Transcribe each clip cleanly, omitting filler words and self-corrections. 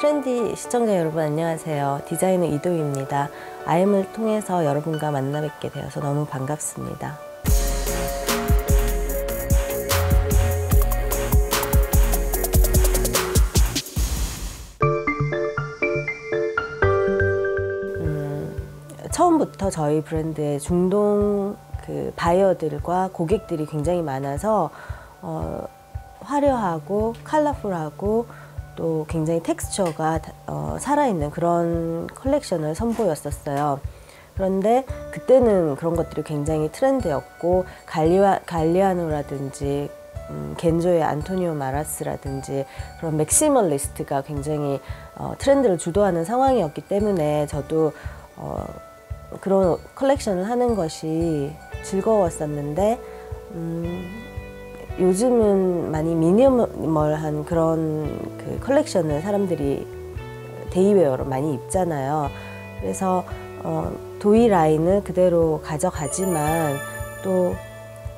트렌디 시청자 여러분 안녕하세요. 디자이너 이도희입니다. IM을 통해서 여러분과 만나 뵙게 되어서 너무 반갑습니다. 처음부터 저희 브랜드의 중동 바이어들과 고객들이 굉장히 많아서 화려하고 컬러풀하고 또 굉장히 텍스처가 살아있는 그런 컬렉션을 선보였었어요. 그런데 그때는 그런 것들이 굉장히 트렌드였고 갈리아노라든지 겐조의 안토니오 마라스라든지 그런 맥시멀리스트가 굉장히 트렌드를 주도하는 상황이었기 때문에 저도 그런 컬렉션을 하는 것이 즐거웠었는데 요즘은 많이 미니멀한 그런 컬렉션을 사람들이 데이웨어로 많이 입잖아요. 그래서 도이 라인을 그대로 가져가지만 또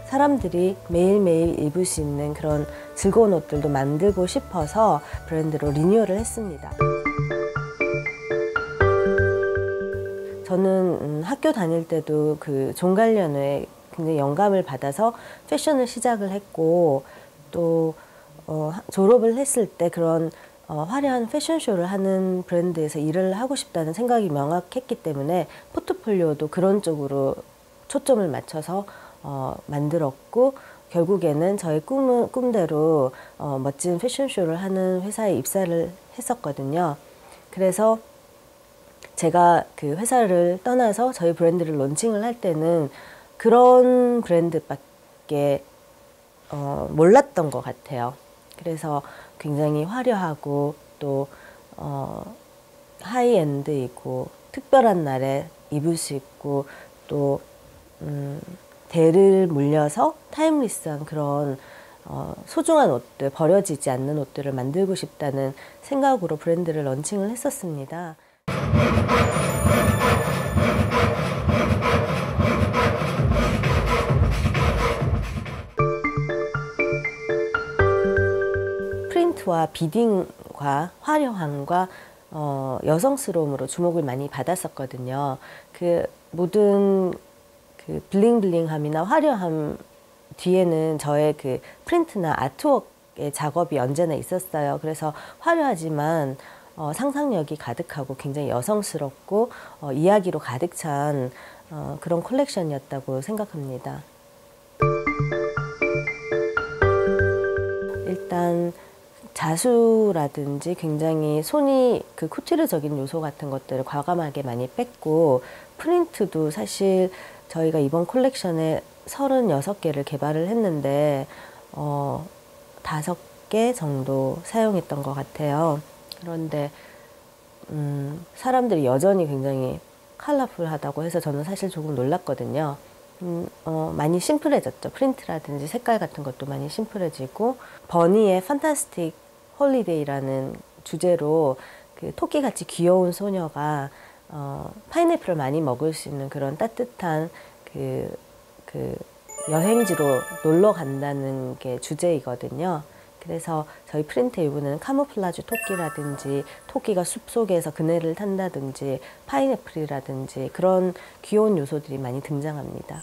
사람들이 매일매일 입을 수 있는 그런 즐거운 옷들도 만들고 싶어서 브랜드로 리뉴얼을 했습니다. 저는 학교 다닐 때도 존 갈리아노에 굉장히 영감을 받아서 패션을 시작을 했고 또 졸업을 했을 때 그런 화려한 패션쇼를 하는 브랜드에서 일을 하고 싶다는 생각이 명확했기 때문에 포트폴리오도 그런 쪽으로 초점을 맞춰서 만들었고 결국에는 저의 꿈대로 멋진 패션쇼를 하는 회사에 입사를 했었거든요. 그래서 제가 그 회사를 떠나서 저희 브랜드를 론칭을 할 때는 그런 브랜드밖에 몰랐던 것 같아요. 그래서 굉장히 화려하고 또 하이엔드이고 특별한 날에 입을 수 있고 또 대를 물려서 타임리스한 그런 소중한 옷들, 버려지지 않는 옷들을 만들고 싶다는 생각으로 브랜드를 런칭을 했었습니다. 프린트와 비딩과 화려함과 여성스러움으로 주목을 많이 받았었거든요. 모든 블링블링함이나 화려함 뒤에는 저의 프린트나 아트웍의 작업이 언제나 있었어요. 그래서 화려하지만 상상력이 가득하고 굉장히 여성스럽고 이야기로 가득 찬 그런 컬렉션이었다고 생각합니다. 일단 자수라든지 굉장히 손이 쿠티르적인 요소 같은 것들을 과감하게 많이 뺐고 프린트도 사실 저희가 이번 콜렉션에 36개를 개발을 했는데 5개 정도 사용했던 것 같아요. 그런데 사람들이 여전히 굉장히 컬러풀하다고 해서 저는 사실 조금 놀랐거든요. 많이 심플해졌죠. 프린트라든지 색깔 같은 것도 많이 심플해지고 버니의 판타스틱 홀리데이라는 주제로 토끼같이 귀여운 소녀가 파인애플을 많이 먹을 수 있는 그런 따뜻한 여행지로 놀러 간다는 게 주제이거든요. 그래서 저희 프린트의 일부는 카모플라주 토끼라든지 토끼가 숲속에서 그네를 탄다든지 파인애플이라든지 그런 귀여운 요소들이 많이 등장합니다.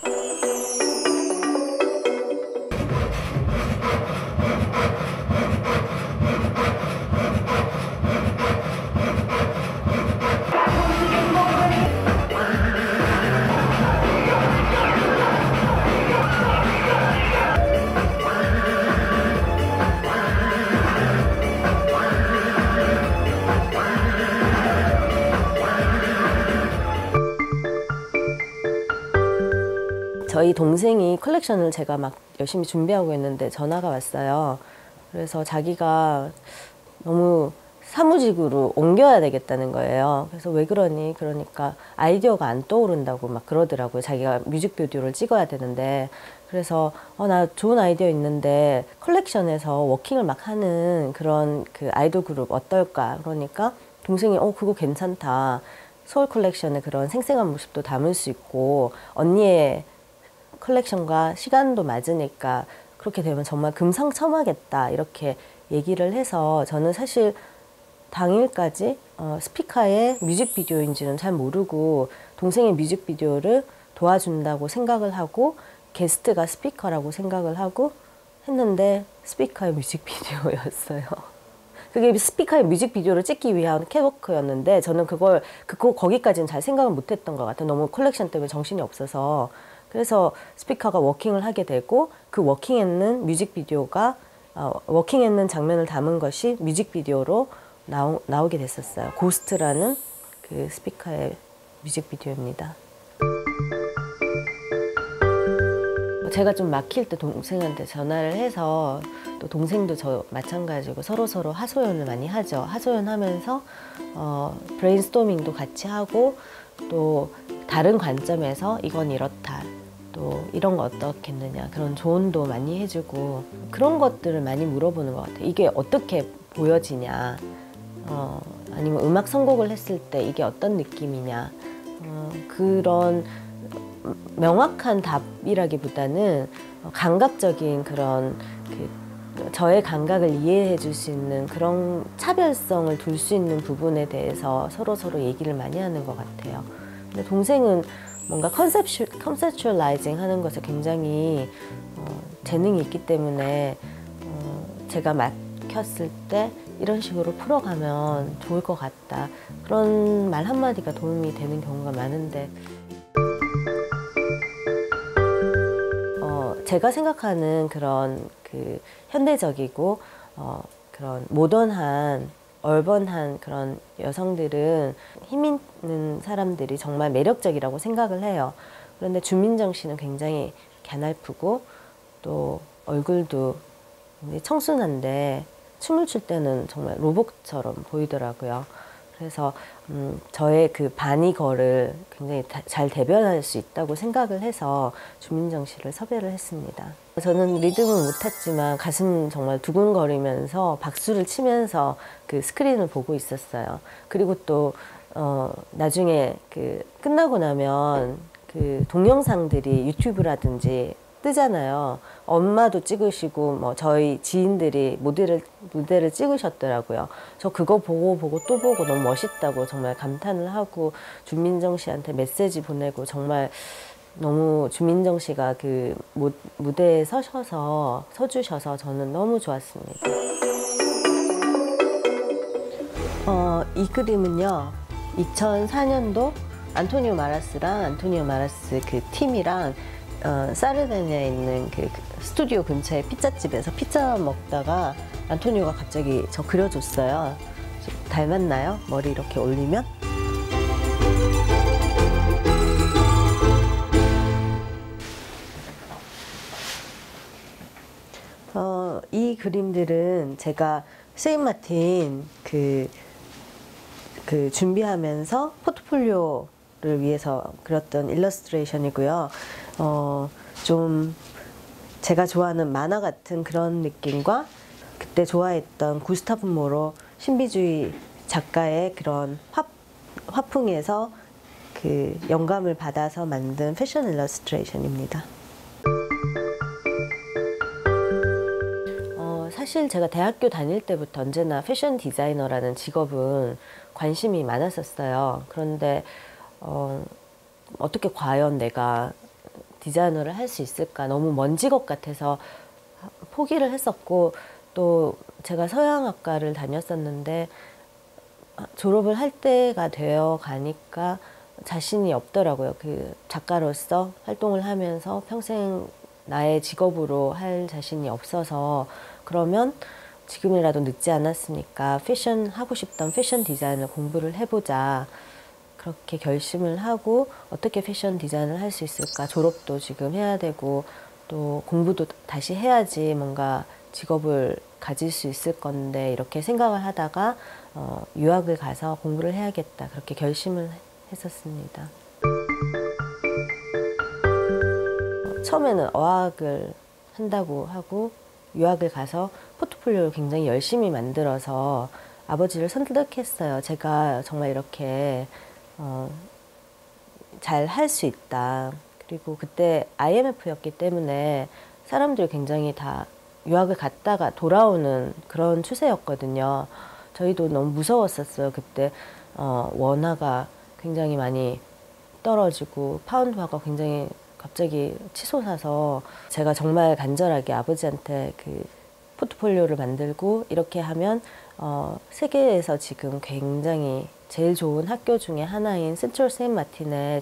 저희 동생이 컬렉션을 제가 막 열심히 준비하고 있는데 전화가 왔어요. 그래서 자기가 너무 사무직으로 옮겨야 되겠다는 거예요. 그래서 왜 그러니? 그러니까 아이디어가 안 떠오른다고 막 그러더라고요. 자기가 뮤직비디오를 찍어야 되는데. 그래서 나 좋은 아이디어 있는데 컬렉션에서 워킹을 막 하는 그런 아이돌 그룹 어떨까? 그러니까 동생이 그거 괜찮다. 소울 컬렉션의 그런 생생한 모습도 담을 수 있고 언니의 컬렉션과 시간도 맞으니까 그렇게 되면 정말 금상첨화겠다 이렇게 얘기를 해서 저는 사실 당일까지 스피카의 뮤직비디오인지는 잘 모르고 동생의 뮤직비디오를 도와준다고 생각을 하고 게스트가 스피커라고 생각을 하고 했는데 스피카의 뮤직비디오였어요. 그게 스피카의 뮤직비디오를 찍기 위한 catwalk였는데 저는 거기까지는 잘 생각을 못했던 것 같아요. 너무 컬렉션 때문에 정신이 없어서. 그래서 스피카가 워킹을 하게 되고 그 워킹했는 뮤직비디오가 워킹했는 장면을 담은 것이 뮤직비디오로 나오게 됐었어요. 고스트라는 그 스피카의 뮤직비디오입니다. 제가 좀 막힐 때 동생한테 전화를 해서 또 동생도 저 마찬가지고 서로 하소연을 많이 하죠. 하소연하면서 브레인스토밍도 같이 하고 또 다른 관점에서 이건 이렇다. 또 이런 거 어떻겠느냐 그런 조언도 많이 해주고 그런 것들을 많이 물어보는 것 같아요. 이게 어떻게 보여지냐 아니면 음악 선곡을 했을 때 이게 어떤 느낌이냐 그런 명확한 답이라기보다는 감각적인 그런 저의 감각을 이해해 줄 수 있는 그런 차별성을 둘 수 있는 부분에 대해서 서로 얘기를 많이 하는 것 같아요. 근데 동생은 뭔가 컨셉츄얼라이징 하는 것에 굉장히 재능이 있기 때문에 제가 막혔을 때 이런 식으로 풀어가면 좋을 것 같다. 그런 말 한마디가 도움이 되는 경우가 많은데 제가 생각하는 그런 현대적이고 그런 모던한 얼번한 그런 여성들은 힘 있는 사람들이 정말 매력적이라고 생각을 해요. 그런데 주민정 씨는 굉장히 갸냘프고 또 얼굴도 청순한데 춤을 출 때는 정말 로봇처럼 보이더라고요. 그래서 저의 그 바니걸을 굉장히 잘 대변할 수 있다고 생각을 해서 주민정 씨를 섭외를 했습니다. 저는 리듬은 못 탔지만 가슴 정말 두근거리면서 박수를 치면서 그 스크린을 보고 있었어요. 그리고 또 나중에 끝나고 나면 그 동영상들이 유튜브라든지 뜨잖아요. 엄마도 찍으시고 뭐 저희 지인들이 무대를 찍으셨더라고요. 저 그거 보고 또 보고 너무 멋있다고 정말 감탄을 하고 주민정 씨한테 메시지 보내고 정말 너무 주민정 씨가 그 무대에 서주셔서 저는 너무 좋았습니다. 이 그림은요 2004년도 안토니오 마라스 그 팀이랑 사르데냐에 있는 그 스튜디오 근처의 피자집에서 피자 먹다가 안토니오가 갑자기 저 그려줬어요. 닮았나요? 머리 이렇게 올리면? 이 그림들은 제가 세인마틴 준비하면서 포트폴리오를 위해서 그렸던 일러스트레이션이고요. 좀 제가 좋아하는 만화 같은 그런 느낌과 그때 좋아했던 구스타브 모로 신비주의 작가의 그런 화풍에서 그 영감을 받아서 만든 패션 일러스트레이션입니다. 사실 제가 대학교 다닐 때부터 언제나 패션 디자이너라는 직업은 관심이 많았었어요. 그런데 어떻게 과연 내가 디자이너를 할 수 있을까 너무 먼 직업 같아서 포기를 했었고 또 제가 서양학과를 다녔었는데 졸업을 할 때가 되어 가니까 자신이 없더라고요. 그 작가로서 활동을 하면서 평생 나의 직업으로 할 자신이 없어서 그러면 지금이라도 늦지 않았으니까 하고 싶던 패션 디자인을 공부를 해보자. 그렇게 결심을 하고 어떻게 패션 디자인을 할 수 있을까. 졸업도 지금 해야 되고 또 공부도 다시 해야지 뭔가 직업을 가질 수 있을 건데 이렇게 생각을 하다가 유학을 가서 공부를 해야겠다. 그렇게 결심을 했었습니다. 처음에는 어학을 한다고 하고 유학을 가서 포트폴리오를 굉장히 열심히 만들어서 아버지를 설득했어요. 제가 정말 이렇게 잘 할 수 있다. 그리고 그때 IMF였기 때문에 사람들이 굉장히 다 유학을 갔다가 돌아오는 그런 추세였거든요. 저희도 너무 무서웠었어요. 그때 원화가 굉장히 많이 떨어지고 파운드화가 굉장히 갑자기 치솟아서 제가 정말 간절하게 아버지한테 그 포트폴리오를 만들고 이렇게 하면 세계에서 지금 굉장히 제일 좋은 학교 중에 하나인 센트럴 세인트 마틴에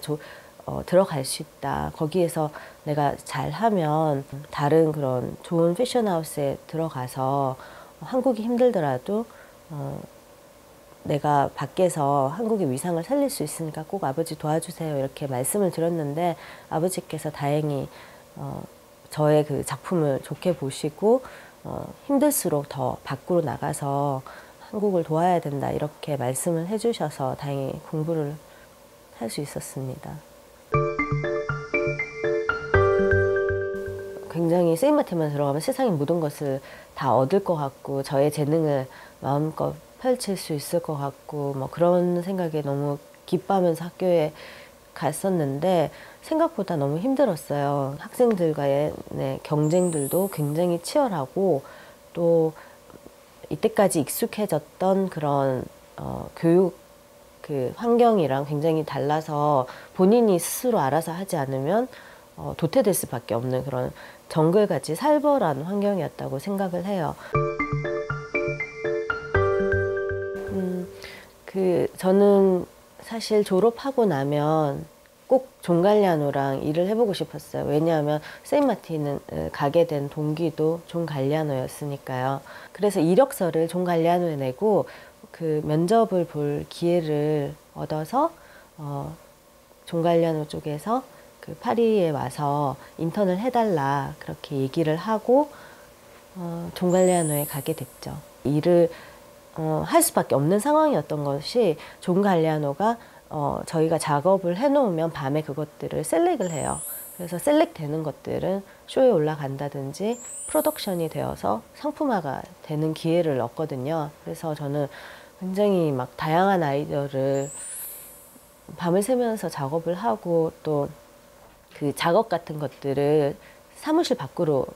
들어갈 수 있다. 거기에서 내가 잘하면 다른 그런 좋은 패션하우스에 들어가서 한국이 힘들더라도 내가 밖에서 한국의 위상을 살릴 수 있으니까 꼭 아버지 도와주세요. 이렇게 말씀을 드렸는데 아버지께서 다행히 저의 그 작품을 좋게 보시고 힘들수록 더 밖으로 나가서 한국을 도와야 된다 이렇게 말씀을 해주셔서 다행히 공부를 할 수 있었습니다. 굉장히 세인트 마틴만 들어가면 세상의 모든 것을 다 얻을 것 같고 저의 재능을 마음껏 펼칠 수 있을 것 같고 뭐 그런 생각에 너무 기뻐하면서 학교에 갔었는데 생각보다 너무 힘들었어요. 학생들과의 경쟁들도 굉장히 치열하고 또 이때까지 익숙해졌던 그런 교육 그 환경이랑 굉장히 달라서 본인이 스스로 알아서 하지 않으면 도태될 수밖에 없는 그런 정글같이 살벌한 환경이었다고 생각을 해요. 저는 사실 졸업하고 나면 꼭 존 갈리아노랑 일을 해보고 싶었어요. 왜냐하면 세인트 마틴을 가게 된 동기도 존 갈리아노였으니까요. 그래서 이력서를 존 갈리아노에 내고 그 면접을 볼 기회를 얻어서 존 갈리아노 쪽에서 그 파리에 와서 인턴을 해달라 그렇게 얘기를 하고 존 갈리아노에 가게 됐죠. 일을 할 수밖에 없는 상황이었던 것이 존 갈리아노가 저희가 작업을 해놓으면 밤에 그것들을 셀렉을 해요. 그래서 셀렉 되는 것들은 쇼에 올라간다든지 프로덕션이 되어서 상품화가 되는 기회를 얻거든요. 그래서 저는 굉장히 막 다양한 아이디어를 밤을 새면서 작업을 하고 또 그 작업 같은 것들을 사무실 밖으로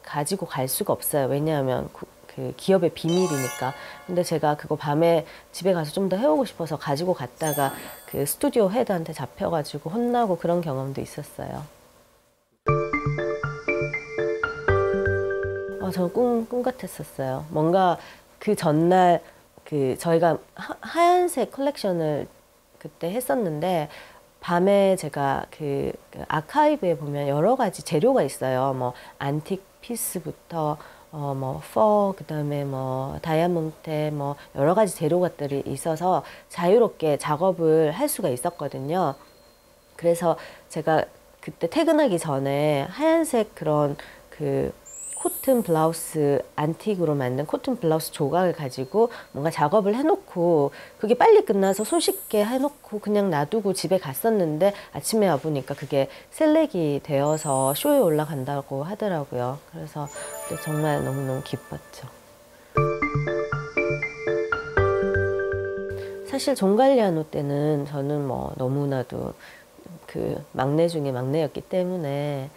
가지고 갈 수가 없어요. 왜냐하면 그 기업의 비밀이니까. 근데 제가 그거 밤에 집에 가서 좀 더 해오고 싶어서 가지고 갔다가 그 스튜디오 헤드한테 잡혀가지고 혼나고 그런 경험도 있었어요. 저는 꿈 같았었어요. 뭔가 그 전날 저희가 하얀색 컬렉션을 그때 했었는데 밤에 제가 그 아카이브에 보면 여러 가지 재료가 있어요. 뭐 안틱 피스부터 뭐 그다음에 뭐 다이아몬드 뭐 여러 가지 재료들이 있어서 자유롭게 작업을 할 수가 있었거든요. 그래서 제가 그때 퇴근하기 전에 하얀색 그런 그 코튼 블라우스, 안틱으로 만든 코튼 블라우스 조각을 가지고 뭔가 작업을 해놓고 그게 빨리 끝나서 손쉽게 해놓고 그냥 놔두고 집에 갔었는데 아침에 와보니까 그게 셀렉이 되어서 쇼에 올라간다고 하더라고요. 그래서 정말 너무너무 기뻤죠. 사실 존 갈리아노 때는 저는 뭐 너무나도 그 막내 중에 막내였기 때문에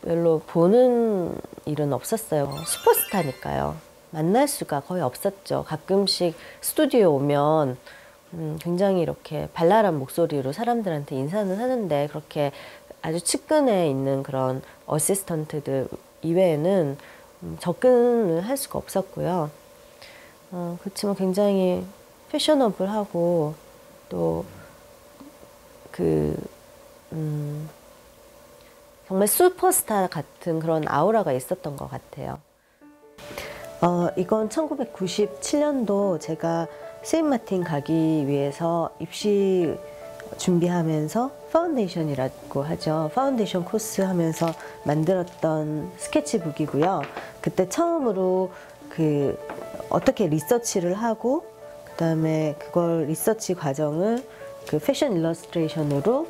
별로 보는 일은 없었어요. 슈퍼스타니까요. 만날 수가 거의 없었죠. 가끔씩 스튜디오에 오면 굉장히 이렇게 발랄한 목소리로 사람들한테 인사는 하는데 그렇게 아주 측근에 있는 그런 어시스턴트들 이외에는 접근을 할 수가 없었고요. 그렇지만 굉장히 패셔너블하고 또 정말 슈퍼스타 같은 그런 아우라가 있었던 것 같아요. 이건 1997년도 제가 세인트 마틴 가기 위해서 입시 준비하면서 파운데이션이라고 하죠. 파운데이션 코스 하면서 만들었던 스케치북이고요. 그때 처음으로 어떻게 리서치를 하고 그다음에 그걸 리서치 과정을 그 패션 일러스트레이션으로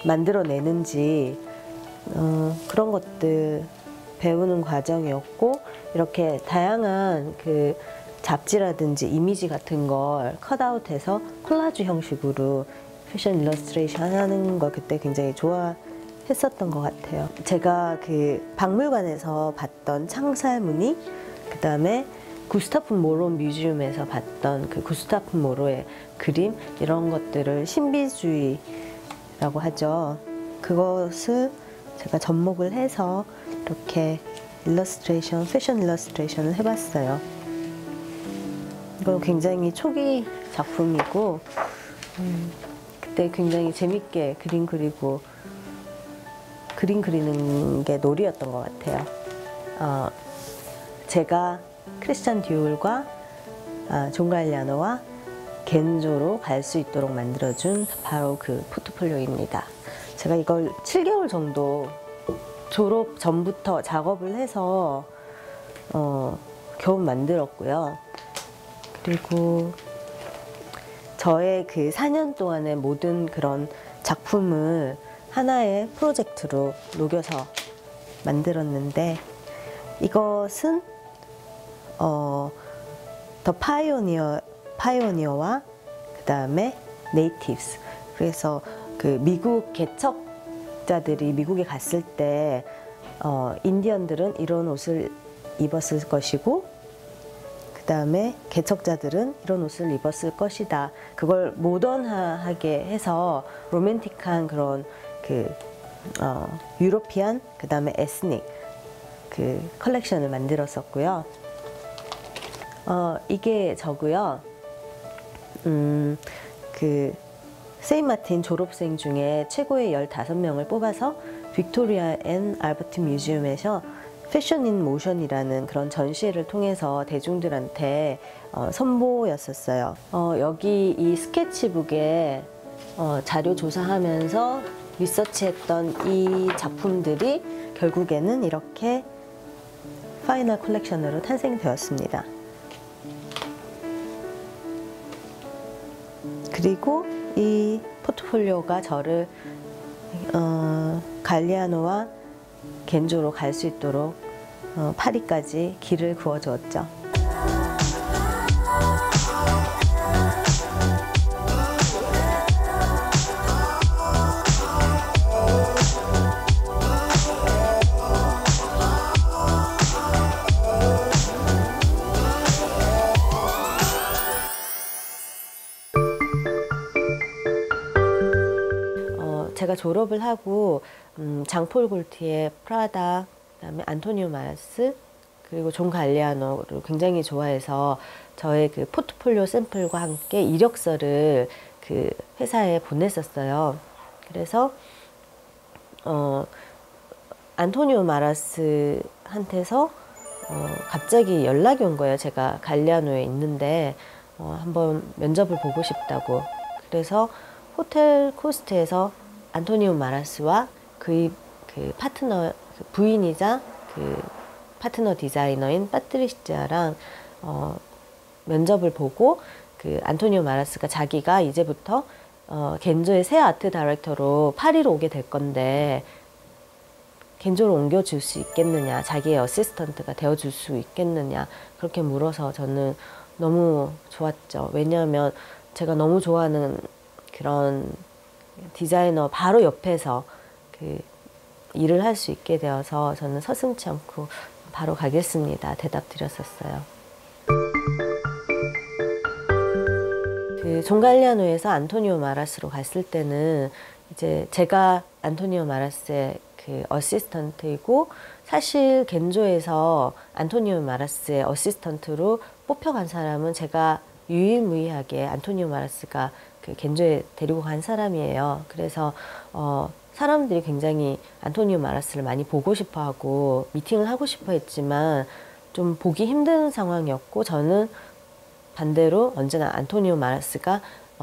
만들어내는지 그런 것들 배우는 과정이었고 이렇게 다양한 그 잡지라든지 이미지 같은 걸 컷아웃해서 콜라주 형식으로 패션 일러스트레이션 하는 걸 그때 굉장히 좋아했었던 것 같아요. 제가 그 박물관에서 봤던 창살 무늬, 그 다음에 구스타프 모로 뮤지엄에서 봤던 그 구스타프 모로의 그림 이런 것들을 신비주의라고 하죠. 그것을 제가 접목을 해서 이렇게 일러스트레이션, 패션 일러스트레이션을 해봤어요. 이건 굉장히 초기 작품이고 그때 굉장히 재밌게 그림 그리고 그림 그리는 게 놀이였던 것 같아요. 제가 크리스찬 디올과 존 갈리아노와 겐조로 갈 수 있도록 만들어준 바로 그 포트폴리오입니다. 제가 이걸 7개월 정도 졸업 전부터 작업을 해서 겨우 만들었고요. 그리고 저의 그 4년 동안의 모든 그런 작품을 하나의 프로젝트로 녹여서 만들었는데 이것은 더 파이오니어와 그 다음에 네이티브스, 그래서 그 미국 개척자들이 미국에 갔을 때 인디언들은 이런 옷을 입었을 것이고 그 다음에 개척자들은 이런 옷을 입었을 것이다. 그걸 모던하게 해서 로맨틱한 그런 그 유로피안 그 다음에 에스닉 그 컬렉션을 만들었었고요. 이게 저고요. 그 세인마틴 졸업생 중에 최고의 15명을 뽑아서 빅토리아 앤 알버트 뮤지엄에서 패션 인 모션이라는 그런 전시회를 통해서 대중들한테 선보였었어요. 여기 이 스케치북에 자료 조사하면서 리서치했던 이 작품들이 결국에는 이렇게 파이널 컬렉션으로 탄생되었습니다. 그리고 이 포트폴리오가 저를 갈리아노와 겐조로 갈 수 있도록 파리까지 길을 그어주었죠. 제가 졸업을 하고 장폴 골티에, 프라다, 그다음에 안토니오 마라스, 그리고 존 갈리아노를 굉장히 좋아해서 저의 그 포트폴리오 샘플과 함께 이력서를 그 회사에 보냈었어요. 그래서 안토니오 마라스한테서 갑자기 연락이 온 거예요. 제가 갈리아노에 있는데 한번 면접을 보고 싶다고. 그래서 호텔 코스트에서 안토니오 마라스와 그 파트너, 그 부인이자 그 파트너 디자이너인 파트리시아랑 면접을 보고 그 안토니오 마라스가 자기가 이제부터 겐조의 새 아트 다이렉터로 파리로 오게 될 건데 겐조로 옮겨줄 수 있겠느냐, 자기의 어시스턴트가 되어줄 수 있겠느냐, 그렇게 물어서 저는 너무 좋았죠. 왜냐하면 제가 너무 좋아하는 그런 디자이너 바로 옆에서 그 일을 할 수 있게 되어서 저는 서슴지 않고 바로 가겠습니다 대답 드렸었어요. 그 존 갈리아노에서 안토니오 마라스로 갔을 때는 이제 제가 안토니오 마라스의 그 어시스턴트이고, 사실 겐조에서 안토니오 마라스의 어시스턴트로 뽑혀간 사람은 제가 유일무이하게 안토니오 마라스가 그 겐조에 데리고 간 사람이에요. 그래서 사람들이 굉장히 안토니오 마라스를 많이 보고 싶어 하고 미팅을 하고 싶어 했지만 좀 보기 힘든 상황이었고, 저는 반대로 언제나 안토니오 마라스가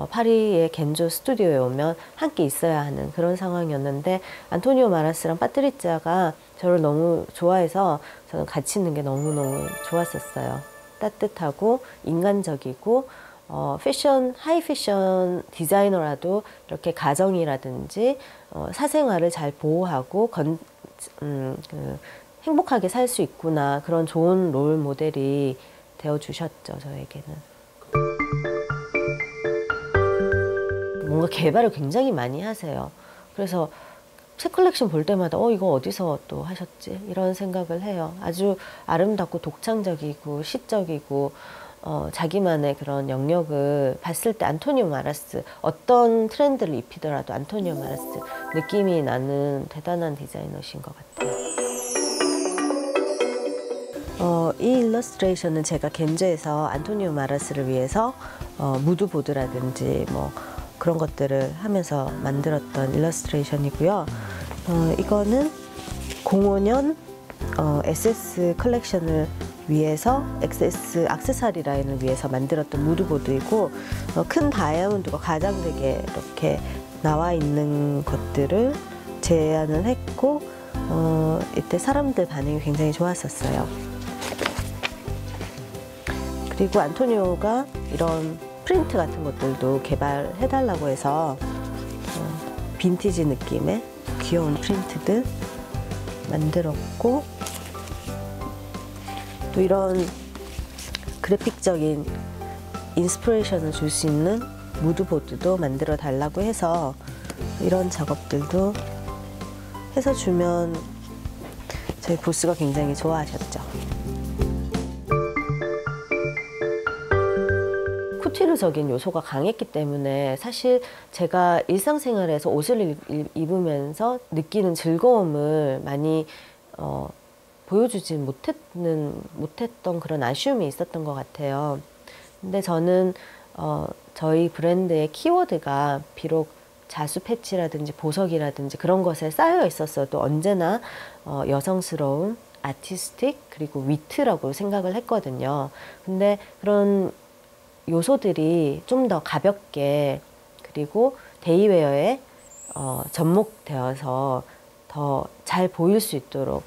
파리의 겐조 스튜디오에 오면 함께 있어야 하는 그런 상황이었는데, 안토니오 마라스랑 파트리치아가 저를 너무 좋아해서 저는 같이 있는 게 너무너무 좋았었어요. 따뜻하고 인간적이고 하이 패션 디자이너라도 이렇게 가정이라든지 사생활을 잘 보호하고 행복하게 살 수 있구나, 그런 좋은 롤 모델이 되어주셨죠, 저에게는. 뭔가 개발을 굉장히 많이 하세요. 그래서 새 컬렉션 볼 때마다 이거 어디서 또 하셨지? 이런 생각을 해요. 아주 아름답고 독창적이고 시적이고 자기만의 그런 영역을 봤을 때 안토니오 마라스, 어떤 트렌드를 입히더라도 안토니오 마라스 느낌이 나는 대단한 디자이너신 것 같아요. 이 일러스트레이션은 제가 겐제에서 안토니오 마라스를 위해서 무드보드라든지 뭐 그런 것들을 하면서 만들었던 일러스트레이션이고요. 이거는 05년 SS 컬렉션을 위해서 SS 액세서리 라인을 위해서 만들었던 무드보드이고, 큰 다이아몬드가 가장되게 이렇게 나와 있는 것들을 제안을 했고, 이때 사람들 반응이 굉장히 좋았었어요. 그리고 안토니오가 이런 프린트 같은 것들도 개발해달라고 해서 빈티지 느낌의 귀여운 프린트들 만들었고, 또 이런 그래픽적인 인스피레이션을 줄 수 있는 무드보드도 만들어 달라고 해서 이런 작업들도 해서 주면 저희 보스가 굉장히 좋아하셨죠. 쿠티르적인 요소가 강했기 때문에 사실 제가 일상생활에서 옷을 입으면서 느끼는 즐거움을 많이 보여주지 못했던 그런 아쉬움이 있었던 것 같아요. 근데 저는 저희 브랜드의 키워드가 비록 자수 패치라든지 보석이라든지 그런 것에 쌓여 있었어도 언제나 여성스러움, 아티스틱, 그리고 위트라고 생각을 했거든요. 근데 그런 요소들이 좀 더 가볍게, 그리고 데이웨어에 접목되어서 더 잘 보일 수 있도록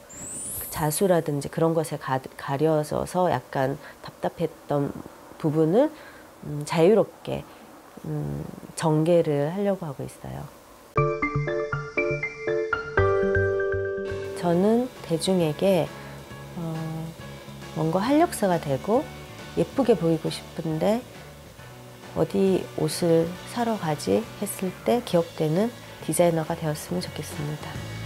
자수라든지 그런 것에 가려져서 약간 답답했던 부분을 자유롭게 전개를 하려고 하고 있어요. 저는 대중에게 뭔가 활력소가 되고 예쁘게 보이고 싶은데 어디 옷을 사러 가지 했을 때 기억되는 디자이너가 되었으면 좋겠습니다.